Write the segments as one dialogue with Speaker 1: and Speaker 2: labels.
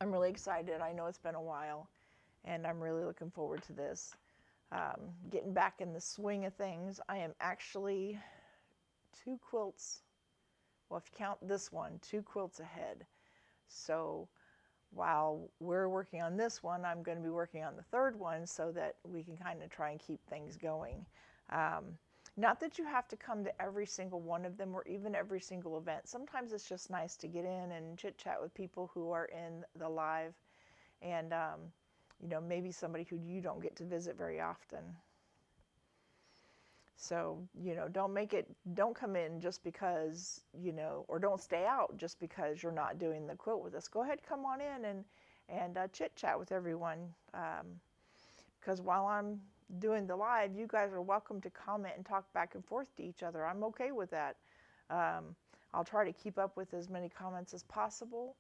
Speaker 1: I'm really excited. I know it's been a while, and I'm really looking forward to this. Getting back in the swing of things. I am actually 2 quilts, well, if you count this one, 2 quilts ahead. So while we're working on this one, I'm going to be working on the third one so that we can kind of try and keep things going. Um, Not that you have to come to every single one of them or even every single event. Sometimes it's just nice to get in and chit chat with people who are in the live, and maybe somebody who you don't get to visit very often. So, don't come in just because, or don't stay out just because you're not doing the quilt with us. Go ahead, come on in and chit chat with everyone. Because while I'm doing the live, you guys are welcome to comment and talk back and forth to each other. I'm okay with that. Um, I'll try to keep up with as many comments as possible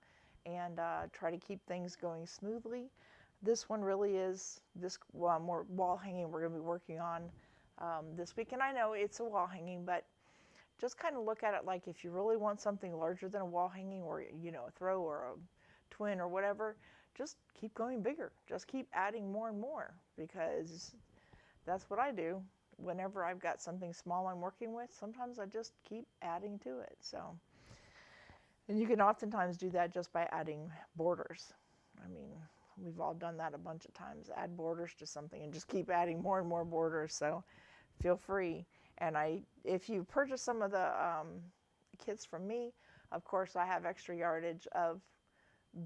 Speaker 1: and try to keep things going smoothly. This one really is more wall hanging we're going to be working on this week. And I know it's a wall hanging, but just kind of look at it like if you really want something larger than a wall hanging or, a throw or a twin or whatever, just keep going bigger. Just keep adding more and more because that's what I do. Whenever I've got something small I'm working with, sometimes I just keep adding to it. So, and you can oftentimes do that just by adding borders. I mean, we've all done that a bunch of times. Add borders to something and just keep adding more and more borders. So feel free. And if you purchase some of the kits from me, of course I have extra yardage of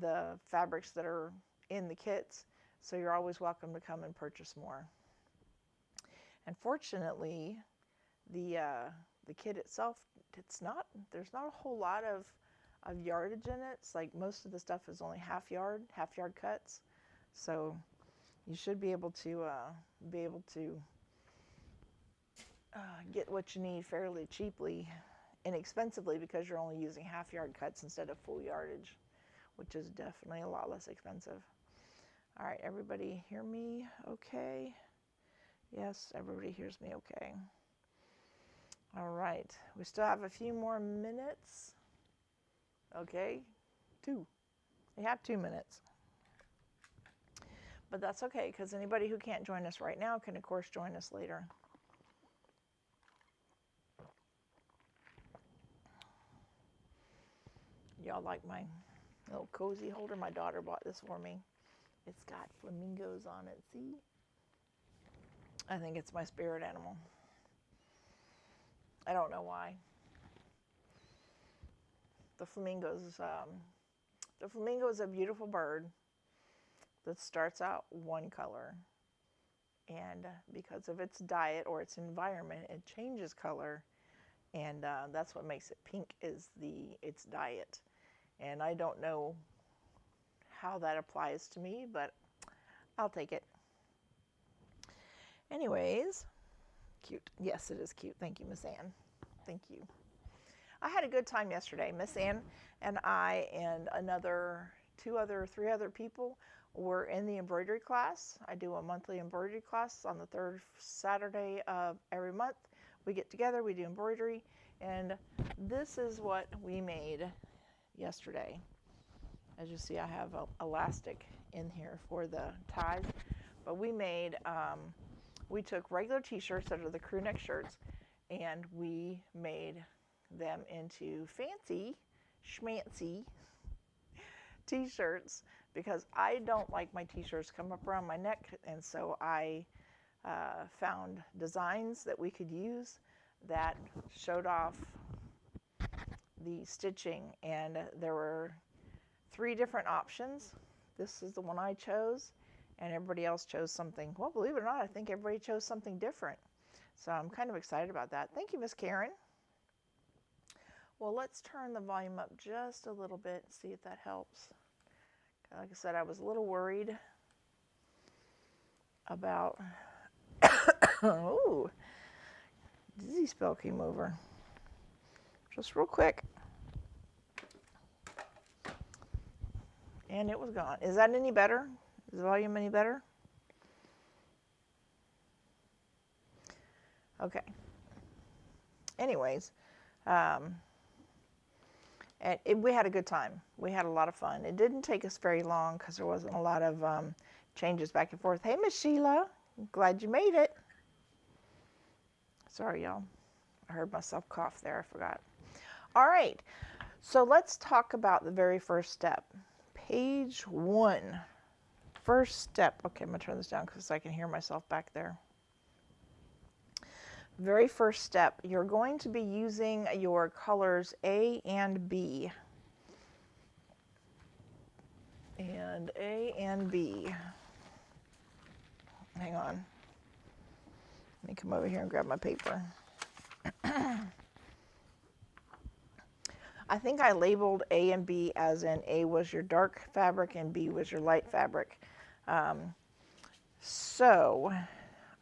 Speaker 1: the fabrics that are in the kits. So you're always welcome to come and purchase more. And fortunately, the kit itself, there's not a whole lot of yardage in it. It's like most of the stuff is only half yard cuts. So you should be able to get what you need fairly cheaply, inexpensively, because you're only using half yard cuts instead of full yardage, which is definitely a lot less expensive. All right, everybody hear me okay? Yes, everybody hears me okay. All right, we still have a few more minutes. Okay, 2. We have 2 minutes. But that's okay, because anybody who can't join us right now can, of course, join us later. Y'all like my little cozy holder? My daughter bought this for me. It's got flamingos on it, see? I think it's my spirit animal. I don't know why. The flamingo is a beautiful bird that starts out one color, and because of its diet or its environment, it changes color, and that's what makes it pink is its diet. And I don't know how that applies to me, but I'll take it. Anyways, cute. Yes, it is cute. Thank you, Miss Ann. Thank you. I had a good time yesterday. Miss Ann and I and three other people were in the embroidery class. I do a monthly embroidery class on the third Saturday of every month. We get together, we do embroidery, and this is what we made yesterday. As you see, I have elastic in here for the ties, but we took regular t-shirts that are the crew neck shirts, and we made them into fancy schmancy t-shirts because I don't like my t-shirts come up around my neck, and so I found designs that we could use that showed off the stitching, and there were 3 different options. This is the one I chose, and everybody else chose something. Well, believe it or not, I think everybody chose something different. So I'm kind of excited about that. Thank you, Miss Karen. Well, let's turn the volume up just a little bit and see if that helps. Like I said, I was a little worried about, oh, dizzy spell came over. Just real quick. And it was gone. Is that any better? Is the volume any better? Okay. Anyways, And we had a good time. We had a lot of fun. It didn't take us very long because there wasn't a lot of changes back and forth. Hey, Miss Sheila, glad you made it. Sorry, y'all. I heard myself cough there. I forgot. All right. So let's talk about the very first step. Page 1. First step. Okay, I'm going to turn this down because I can hear myself back there. Very first step, you're going to be using your colors A and B. And A and B. Hang on. Let me come over here and grab my paper. I think I labeled A and B as in A was your dark fabric and B was your light fabric. So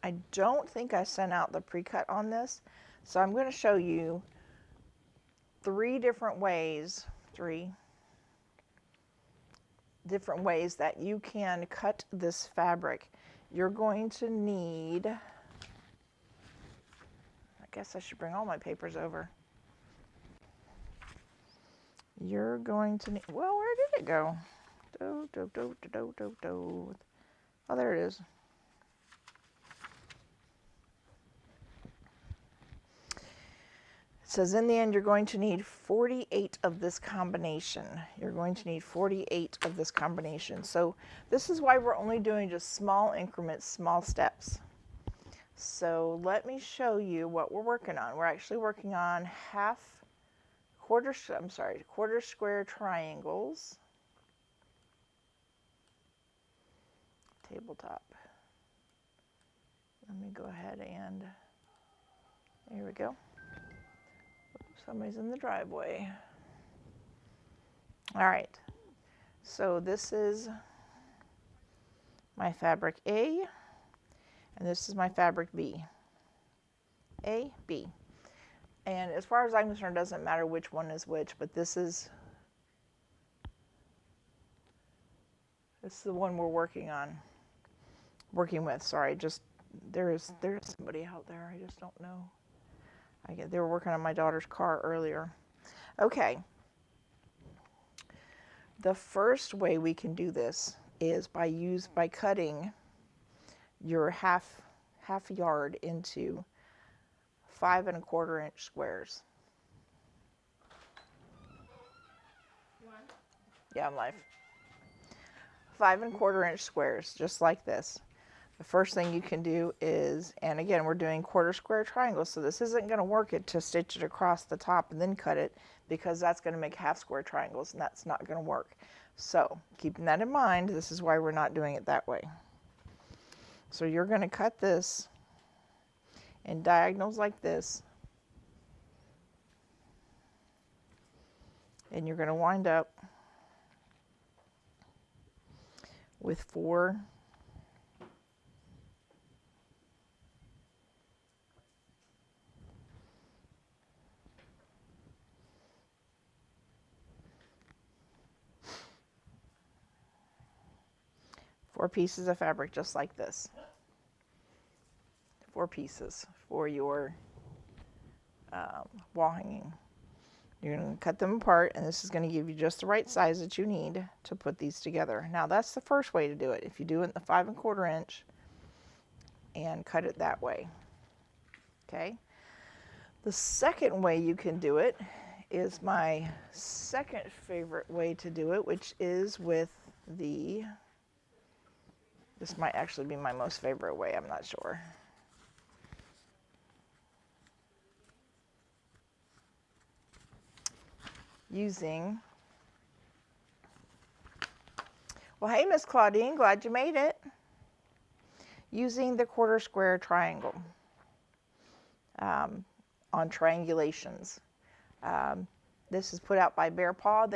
Speaker 1: I don't think I sent out the pre-cut on this. So I'm going to show you 3 different ways that you can cut this fabric. You're going to need, I guess I should bring all my papers over. You're going to need, well, where did it go? Oh, there it is. It says in the end you're going to need 48 of this combination. You're going to need 48 of this combination. So this is why we're only doing just small increments, small steps. So let me show you what we're working on. We're actually working on quarter square triangles. Tabletop. Let me go ahead and, there we go. Somebody's in the driveway. All right, so this is my fabric A, and this is my fabric B. A, B. And as far as I'm concerned, it doesn't matter which one is which, but this is the one we're working with. Sorry, just there's somebody out there. I just don't know. They were working on my daughter's car earlier. Okay. The first way we can do this is by cutting your half yard into 5 1/4 inch squares. Yeah, I'm live. 5 1/4 inch squares, just like this. The first thing you can do is, and again, we're doing quarter square triangles, so this isn't going to work to stitch it across the top and then cut it, because that's going to make half square triangles, and that's not going to work. So keeping that in mind, this is why we're not doing it that way. So you're going to cut this in diagonals like this, and you're going to wind up with 4 pieces of fabric just like this. 4 pieces for your wall hanging. You're going to cut them apart, and this is going to give you just the right size that you need to put these together. Now that's the first way to do it. If you do it in the 5 1/4 inch and cut it that way. Okay. The second way you can do it is my second favorite way to do it, which is with this might actually be my most favorite way, I'm not sure. Well, hey, Miss Claudine, glad you made it. Using the quarter square triangle on triangulations. This is put out by Bear Paw.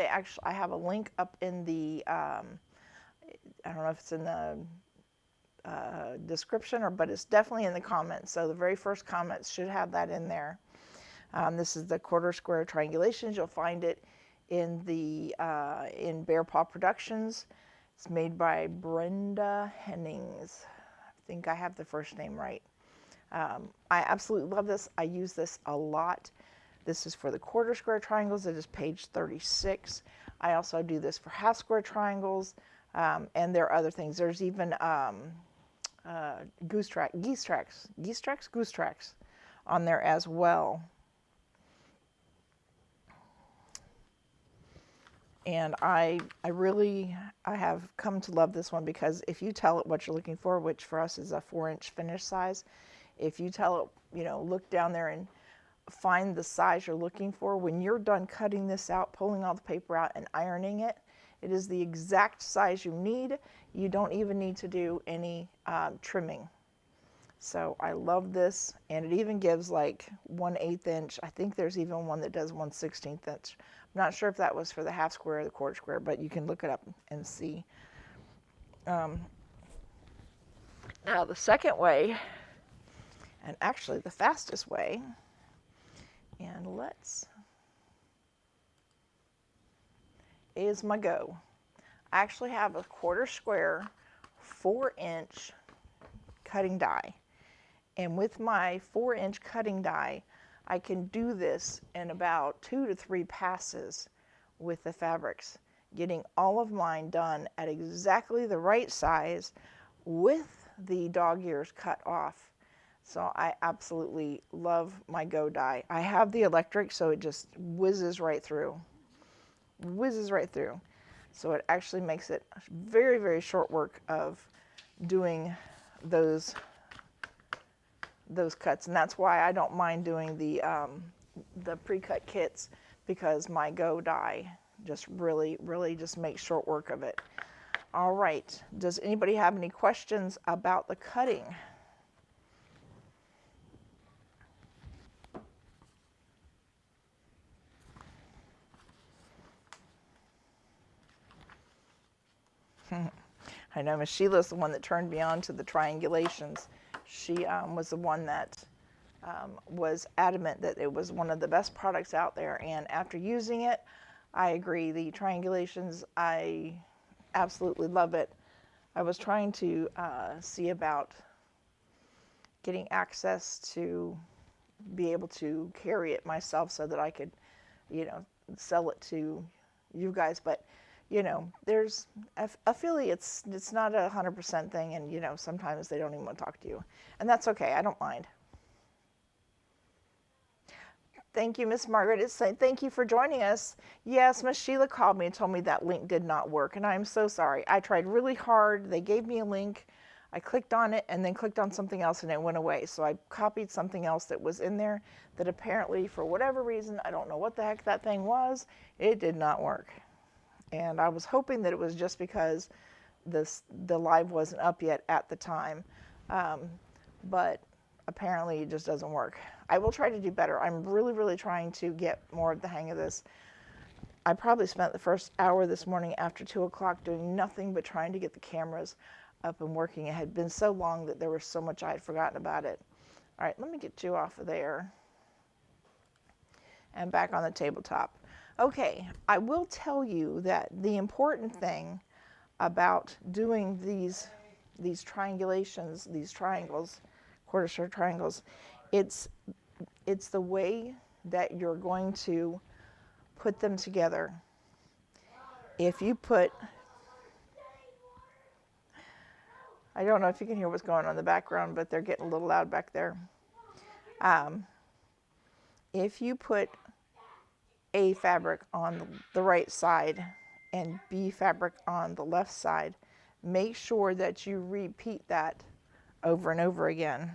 Speaker 1: I have a link up in the, I don't know if it's in the description, but it's definitely in the comments. So the very first comments should have that in there. This is the quarter square triangulations. You'll find it in in Bear Paw Productions. It's made by Brenda Hennings. I think I have the first name right. I absolutely love this. I use this a lot. This is for the quarter square triangles. It is page 36. I also do this for half square triangles, and there are other things. There's even goose tracks on there as well. And I have come to love this one, because if you tell it what you're looking for, which for us is a 4-inch finish size, if you tell it, look down there and find the size you're looking for, when you're done cutting this out, pulling all the paper out and ironing it, it is the exact size you need. You don't even need to do any trimming. So I love this, and it even gives like 1/8 inch. I think there's even one that does 1/16 inch. I'm not sure if that was for the half square or the quarter square, but you can look it up and see. Now the second way, and actually the fastest way, and is my go. I actually have a quarter square 4-inch cutting die. And with my 4-inch cutting die, I can do this in about 2 to 3 passes with the fabrics, getting all of mine done at exactly the right size with the dog ears cut off. So I absolutely love my Go die. I have the electric, so it just whizzes right through. So it actually makes it very, very short work of doing those cuts, and that's why I don't mind doing the pre-cut kits, because my Go die just really just makes short work of it. All right, does anybody have any questions about the cutting? I know Miss Sheila's the one that turned me on to the triangulations. She was the one that was adamant that it was one of the best products out there, and after using it, I agree. The triangulations, I absolutely love it. I was trying to see about getting access to be able to carry it myself so that I could, sell it to you guys, but there's affiliates. It's not a 100% thing, and sometimes they don't even want to talk to you, and that's okay. I don't mind. Thank you, Miss Margaret. It's saying thank you for joining us. Yes, Miss Sheila called me and told me that link did not work, and I'm so sorry. I tried really hard. They gave me a link. I clicked on it and then clicked on something else, and it went away. So I copied something else that was in there that apparently, for whatever reason, I don't know what the heck that thing was, it did not work. And I was hoping that it was just because the live wasn't up yet at the time, but apparently it just doesn't work. I will try to do better. I'm really trying to get more of the hang of this. I probably spent the first hour this morning after 2 o'clock doing nothing but trying to get the cameras up and working. It had been so long that there was so much I had forgotten about it. All right, let me get you off of there and back on the tabletop. Okay, I will tell you that the important thing about doing these triangulations, these triangles, quarter square triangles, it's the way that you're going to put them together. If you put, I don't know if you can hear what's going on in the background, but they're getting a little loud back there. If you put A fabric on the right side and B fabric on the left side, make sure that you repeat that over and over again.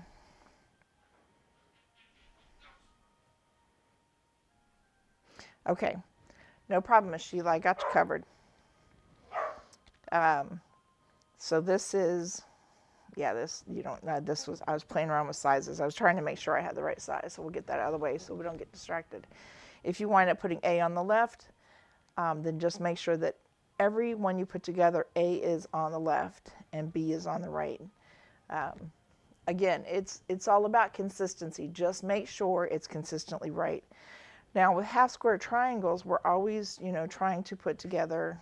Speaker 1: Okay, no problem, Miss Sheila. I got you covered. So this is, this was, I was playing around with sizes. I was trying to make sure I had the right size, so we'll get that out of the way so we don't get distracted. If you wind up putting A on the left, then just make sure that every one you put together, A is on the left and B is on the right. Again, it's all about consistency. Just make sure it's consistently right. Now with half square triangles, we're always, trying to put together,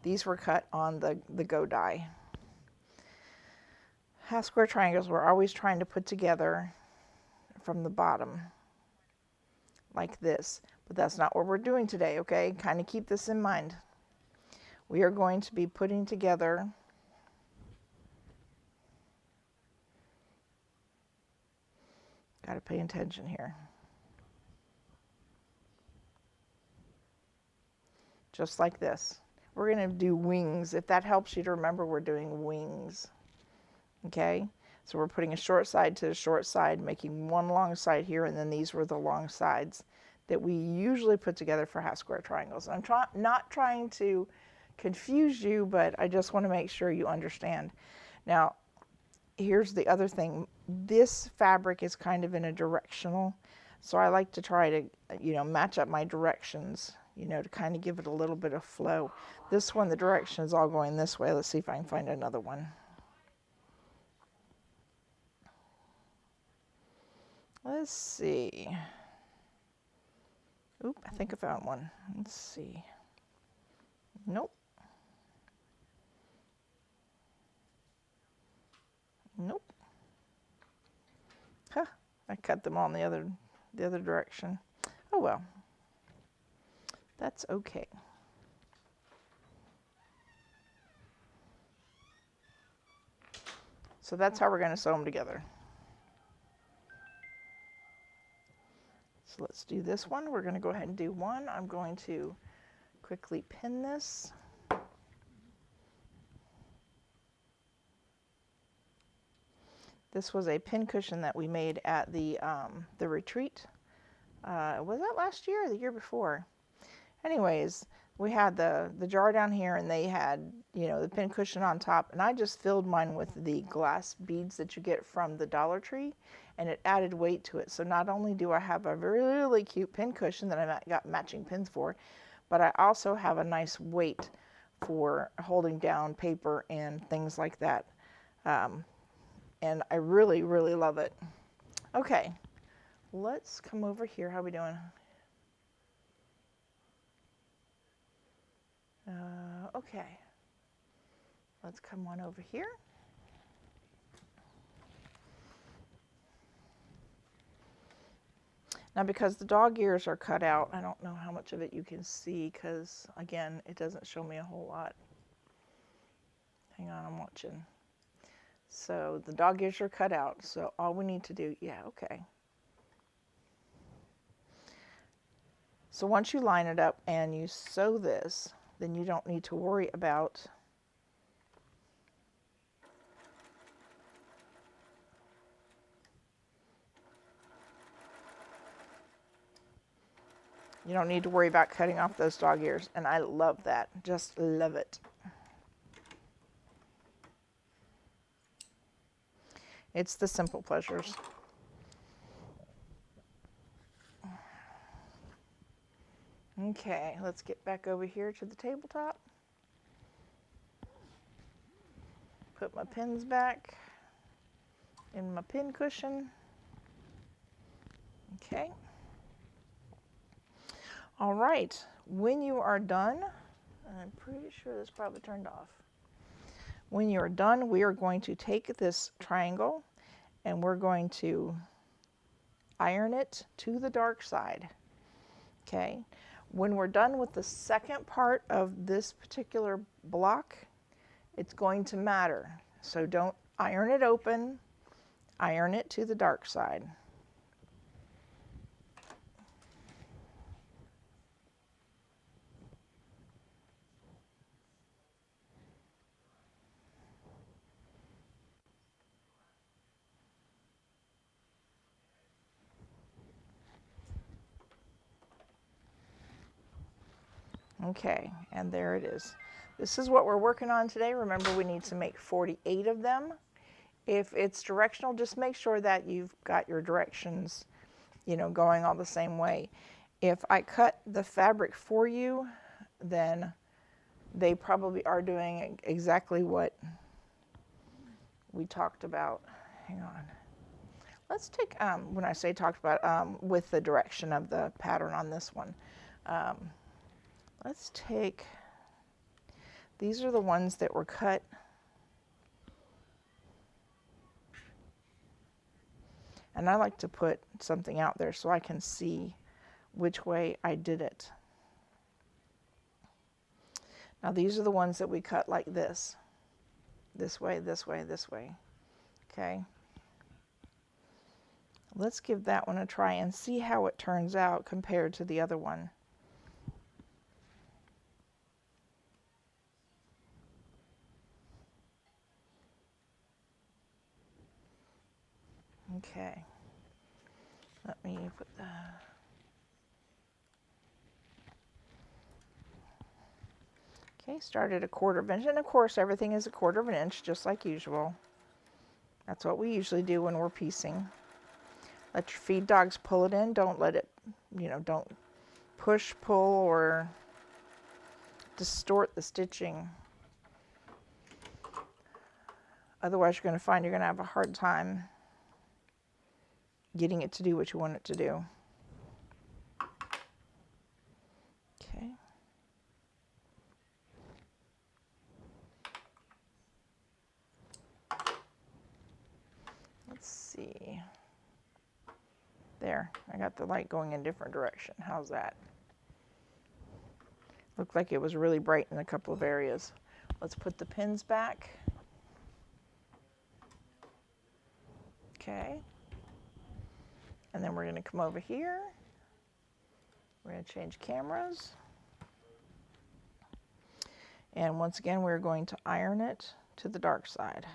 Speaker 1: these were cut on the Go die. Half square triangles, we're always trying to put together from the bottom like this. But that's not what we're doing today, okay? Kind of keep this in mind. We are going to be putting together got to pay attention here. Just like this. We're going to do wings. If that helps you to remember, we're doing wings. Okay? So we're putting a short side to a short side, making one long side here, and then these were the long sides that we usually put together for half square triangles. I'm not trying to confuse you, but I just want to make sure you understand. Now, here's the other thing. This fabric is kind of in a directional, so I like to try to, match up my directions, to kind of give it a little bit of flow. This one, the direction is all going this way. Let's see if I can find another one. Let's see. Oop, I think I found one. Let's see. Nope. Nope. Huh, I cut them all in the other direction. Oh well. That's okay. So that's how we're going to sew them together. So let's do this one. We're going to go ahead and do one. I'm going to quickly pin this. This was a pin cushion that we made at the retreat. Was that last year or the year before? Anyways, we had the jar down here, and they had, the pin cushion on top, and I just filled mine with the glass beads that you get from the Dollar Tree, and it added weight to it. So not only do I have a really cute pin cushion that I got matching pins for, but I also have a nice weight for holding down paper and things like that. And I really love it. Okay, let's come over here. How are we doing? Okay, let's come on over here. Now, because the dog ears are cut out, I don't know how much of it you can see because, again, it doesn't show me a whole lot. Hang on, I'm watching. So the dog ears are cut out, so all we need to do, okay. So once you line it up and you sew this, then you don't need to worry about cutting off those dog ears, and I love that. Just love it. It's the simple pleasures. Okay, let's get back over here to the tabletop. Put my pins back in my pin cushion. Okay. All right, when you are done, I'm pretty sure this probably turned off. When you're done, we are going to take this triangle and we're going to iron it to the dark side. Okay. When we're done with the second part of this particular block, it's going to matter. So don't iron it open, iron it to the dark side. Okay, and there it is. This is what we're working on today. Remember, we need to make 48 of them. If it's directional, just make sure that you've got your directions, going all the same way. If I cut the fabric for you, then they probably are doing exactly what we talked about. Hang on. Let's take, when I say talked about, with the direction of the pattern on this one. Let's take, these are the ones that were cut. And I like to put something out there so I can see which way I did it. Now these are the ones that we cut like this. This way, this way, this way. Okay. Let's give that one a try and see how it turns out compared to the other one. Okay. Let me put the... Okay, started a 1/4 of an inch, and of course everything is a 1/4 of an inch, just like usual. That's what we usually do when we're piecing. Let your feed dogs pull it in. Don't let it, don't push, pull, or distort the stitching. Otherwise, you're going to find you're going to have a hard time getting it to do what you want it to do. Okay. Let's see. There, I got the light going in a different direction. How's that? Looked like it was really bright in a couple of areas. Let's put the pins back. Okay. And then we're going to come over here. We're going to change cameras. And once again, we're going to iron it to the dark side.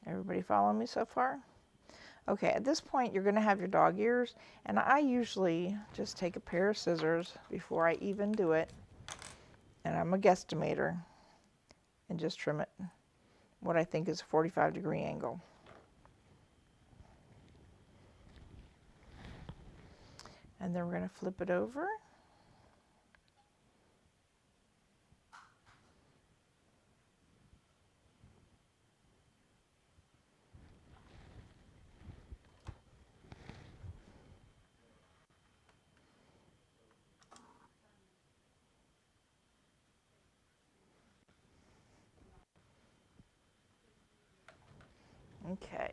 Speaker 1: Everybody following me so far? Okay, at this point, you're going to have your dog ears, and I usually just take a pair of scissors before I even do it, and I'm a guesstimator, and just trim it what I think is a 45-degree angle. And then we're going to flip it over. Okay.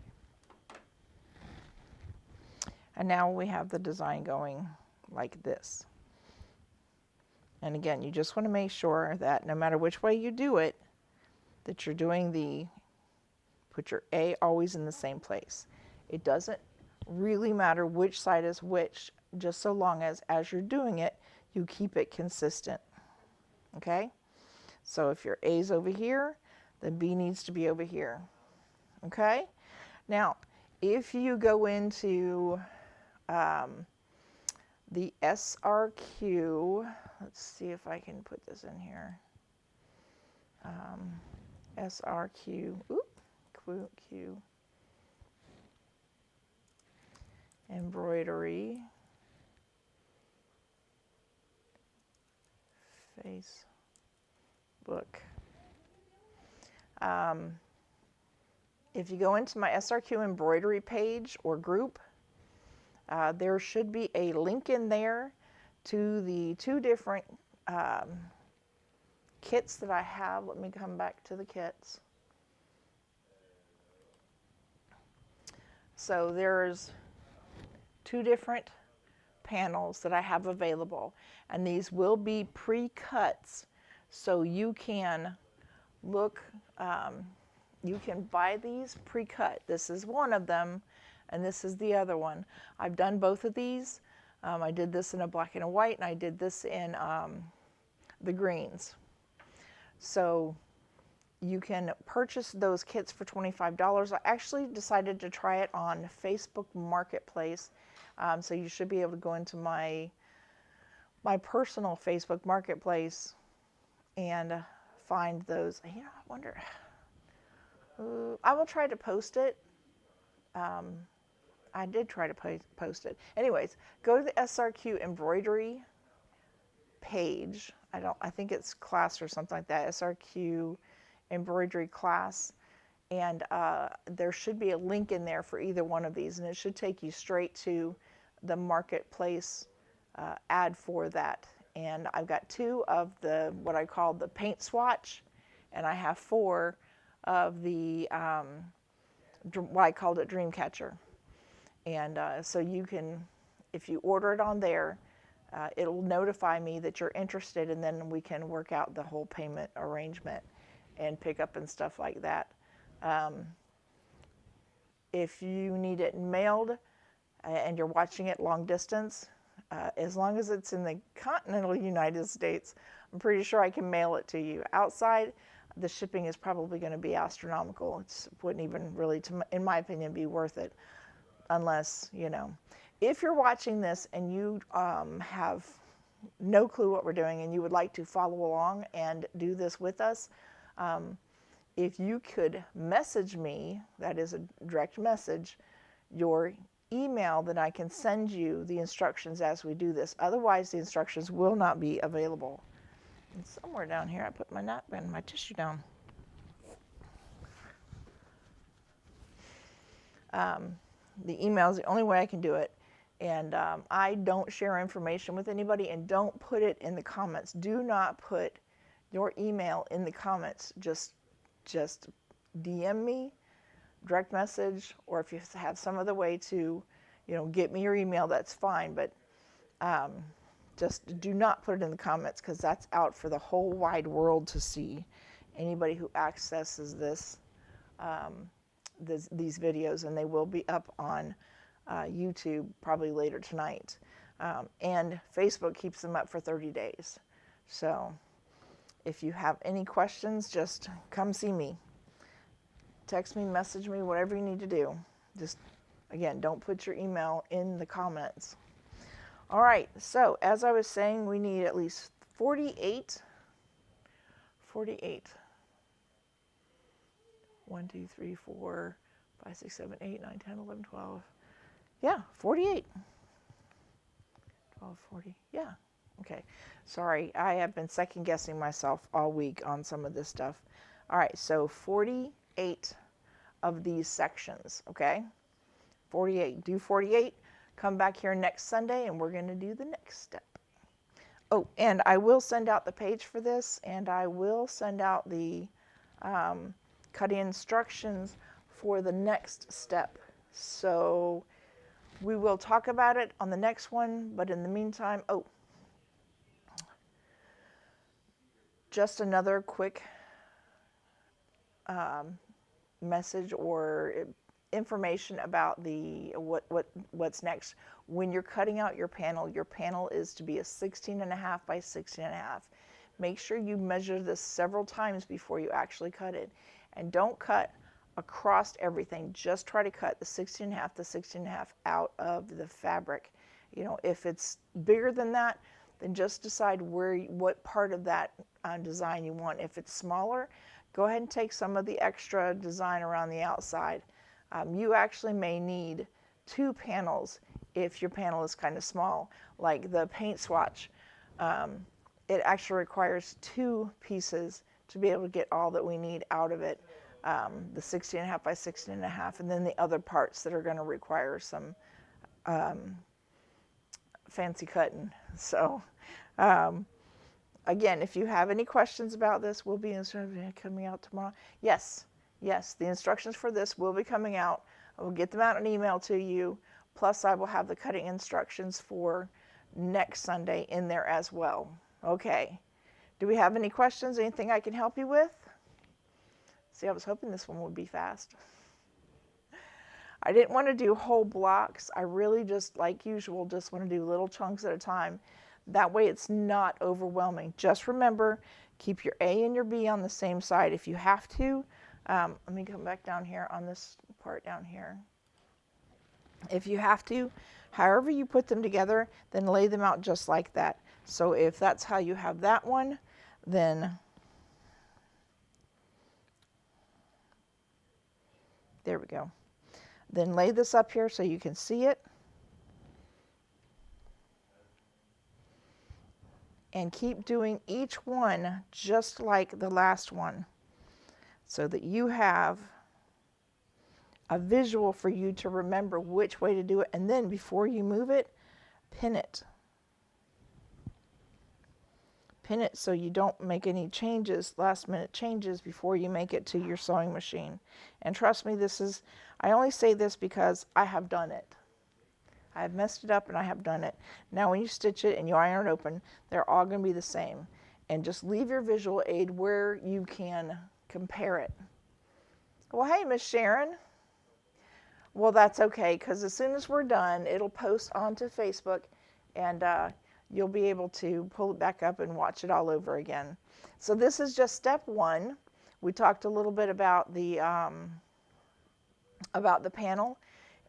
Speaker 1: And now we have the design going like this. And again, you just want to make sure that no matter which way you do it, that you're doing put your A always in the same place. It doesn't really matter which side is which, just so long as you're doing it, you keep it consistent. Okay? So if your A's over here, then B needs to be over here. Okay? Now, if you go into the SRQ, let's see if I can put this in here. SRQ, Q, embroidery, Facebook. If you go into my SRQ embroidery page or group, there should be a link in there to the 2 different kits that I have. Let me come back to the kits. So there's 2 different panels that I have available, and these will be pre-cuts, so you can look, you can buy these pre-cut. This is one of them, and this is the other one. I've done both of these. I did this in a black and a white, and I did this in the greens. So you can purchase those kits for $25. I actually decided to try it on Facebook Marketplace. So you should be able to go into my personal Facebook Marketplace and find those. I wonder. I will try to post it. I did try to post it. Anyways, go to the SRQ embroidery page. I think it's class or something like that. SRQ embroidery class. And there should be a link in there for either one of these, and it should take you straight to the marketplace ad for that. And I've got 2 of what I call the paint swatch, and I have 4 of the why I called it Dreamcatcher. And so you can, if you order it on there, it'll notify me that you're interested, and then we can work out the whole payment arrangement and pick up and stuff like that. If you need it mailed and you're watching it long distance, as long as it's in the continental United States, I'm pretty sure I can mail it to you. Outside, the shipping is probably going to be astronomical. It wouldn't even really, in my opinion, be worth it unless, you know. If you're watching this and you have no clue what we're doing and you would like to follow along and do this with us, if you could message me, that is a direct message, your email, then I can send you the instructions as we do this. Otherwise, the instructions will not be available. And somewhere down here, I put my napkin, my tissue down. The email is the only way I can do it. And I don't share information with anybody, and don't put it in the comments. Do not put your email in the comments. Just DM me, direct message, or if you have some other way to, you know, get me your email, that's fine. But just do not put it in the comments, because that's out for the whole wide world to see. Anybody who accesses this, these videos, and they will be up on YouTube probably later tonight. And Facebook keeps them up for 30 days. So if you have any questions, just come see me. Text me, message me, whatever you need to do. Just, again, don't put your email in the comments. All right, so as I was saying, we need at least 48. 1, 2, 3, 4, 5, 6, 7, 8, 9, 10, 11, 12. Yeah, 48. 12, 40. Yeah. Okay. Sorry, I have been second guessing myself all week on some of this stuff. All right, so 48 of these sections, okay? 48. Do 48. Come back here next Sunday, and we're going to do the next step. Oh, and I will send out the page for this, and I will send out the cutting instructions for the next step. So we will talk about it on the next one, but in the meantime, just another quick message or information about the what's next. When you're cutting out your panel is to be a 16.5 by 16.5. Make sure you measure this several times before you actually cut it, and don't cut across everything. Just try to cut the 16.5 to 16.5 out of the fabric. You know, if it's bigger than that, then just decide what part of that design you want. If it's smaller, go ahead and take some of the extra design around the outside. You actually may need 2 panels if your panel is kind of small, like the paint swatch. It actually requires 2 pieces to be able to get all that we need out of it. The 16.5 by 16.5, and then the other parts that are going to require some fancy cutting. So, again, if you have any questions about this, we'll be coming out tomorrow. Yes, the instructions for this will be coming out. I will get them out in an email to you. Plus, I will have the cutting instructions for next Sunday in there as well. Okay. Do we have any questions? Anything I can help you with? See, I was hoping this one would be fast. I didn't want to do whole blocks. I really just, like usual, just want to do little chunks at a time. That way it's not overwhelming. Just remember, keep your A and your B on the same side if you have to. Let me come back down here on this part down here. If you have to, however you put them together, then lay them out just like that. So if that's how you have that one, then there we go. Then lay this up here so you can see it. And keep doing each one just like the last one, so that you have a visual for you to remember which way to do it. And then before you move it, pin it. pin it so you don't make any changes, last minute changes before you make it to your sewing machine. And trust me, I only say this because I have done it. I have messed it up and I have done it. Now when you stitch it and you iron it open, they're all going to be the same. And just leave your visual aid where you can compare it. Well, hey, Miss Sharon. Well, that's okay, because as soon as we're done, it'll post onto Facebook, and you'll be able to pull it back up and watch it all over again. So this is just step one. We talked a little bit about the panel,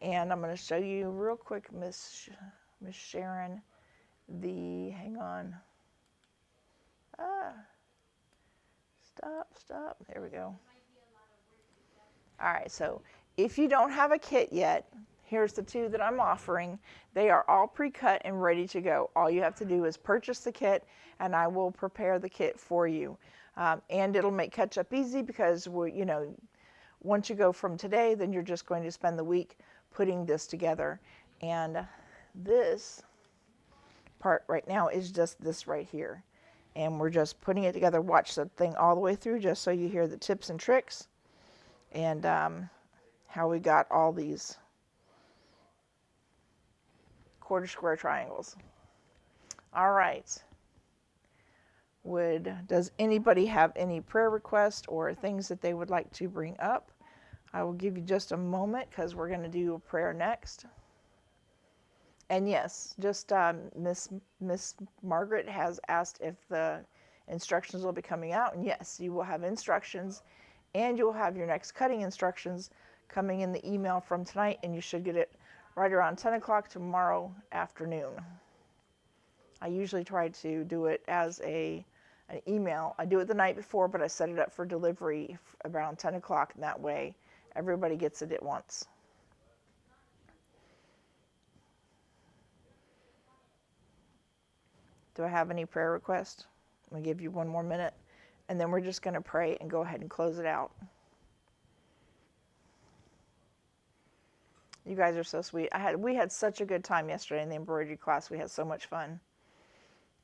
Speaker 1: and I'm going to show you real quick, Miss Sharon. Hang on. Stop. There we go. All right, so if you don't have a kit yet, here's the two that I'm offering. They are all pre-cut and ready to go. All you have to do is purchase the kit, and I will prepare the kit for you. And it'll make catch-up easy because once you go from today, then you're just going to spend the week putting this together. And this part right now is just this right here. And we're just putting it together. Watch the thing all the way through just so you hear the tips and tricks. And how we got all these quarter square triangles. All right. Does anybody have any prayer requests or things that they would like to bring up? I will give you just a moment because we're going to do a prayer next. And yes, just Miss Margaret has asked if the instructions will be coming out. And yes, you will have instructions. And you'll have your next cutting instructions coming in the email from tonight, and you should get it right around 10 o'clock tomorrow afternoon. I usually try to do it as an email. I do it the night before, but I set it up for delivery around 10 o'clock, and that way everybody gets it at once. Do I have any prayer requests? I'm going to give you one more minute. And then we're just going to pray and go ahead and close it out. You guys are so sweet. We had such a good time yesterday in the embroidery class. We had so much fun.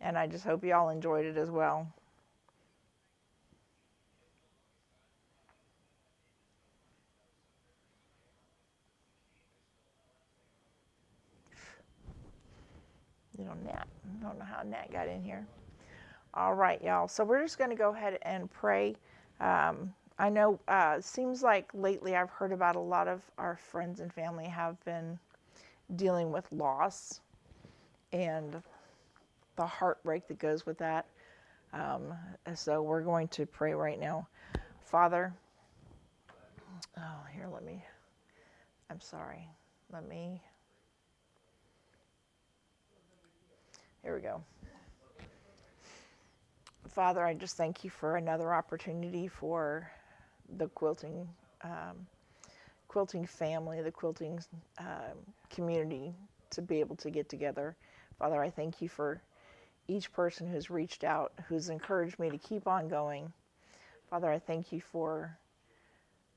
Speaker 1: And I just hope you all enjoyed it as well. Nat. I don't know how Nat got in here. All right, y'all. So we're just going to go ahead and pray. I know it seems like lately I've heard about a lot of our friends and family have been dealing with loss and the heartbreak that goes with that. So we're going to pray right now. Father, here we go. Father, I just thank you for another opportunity for the quilting family, the quilting community to be able to get together. Father, I thank you for each person who's reached out, who's encouraged me to keep on going. Father, I thank you for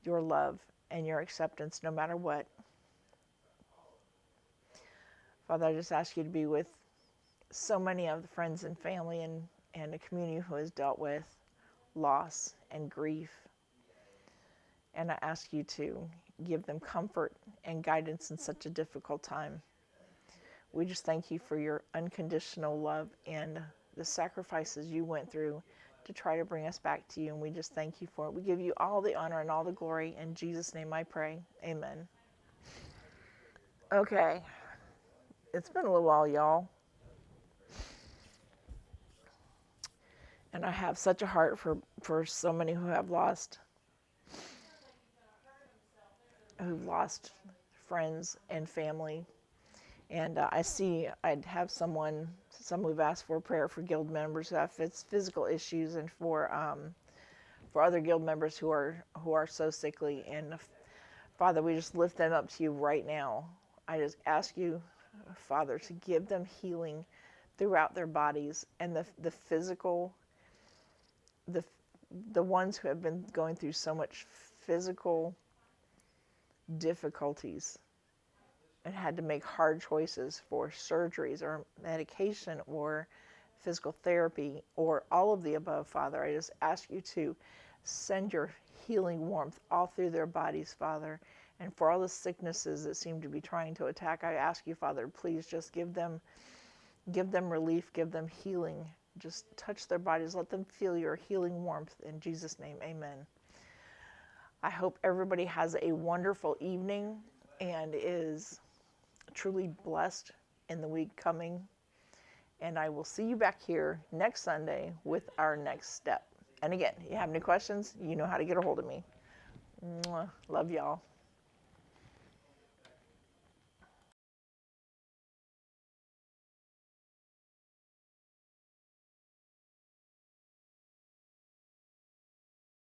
Speaker 1: your love and your acceptance no matter what. Father, I just ask you to be with so many of the friends and family and the community who has dealt with loss and grief. And I ask you to give them comfort and guidance in such a difficult time. We just thank you for your unconditional love and the sacrifices you went through to try to bring us back to you. And we just thank you for it. We give you all the honor and all the glory. In Jesus' name I pray. Amen. Okay. It's been a little while, y'all. And I have such a heart for so many who have lost friends and family. And I'd have some who've asked for prayer for guild members who have physical issues, and for other guild members who are so sickly. And Father, we just lift them up to you right now. I just ask you, Father, to give them healing throughout their bodies, and the physical, the ones who have been going through so much physical difficulties and had to make hard choices for surgeries or medication or physical therapy, or all of the above, Father. I just ask you to send your healing warmth all through their bodies, Father. And for all the sicknesses that seem to be trying to attack, I ask you, Father, please just give them relief, give them healing. Just touch their bodies. Let them feel your healing warmth. In Jesus' name, amen. I hope everybody has a wonderful evening and is truly blessed in the week coming. And I will see you back here next Sunday with our next step. And again, you have any questions, you know how to get a hold of me. Mwah. Love y'all.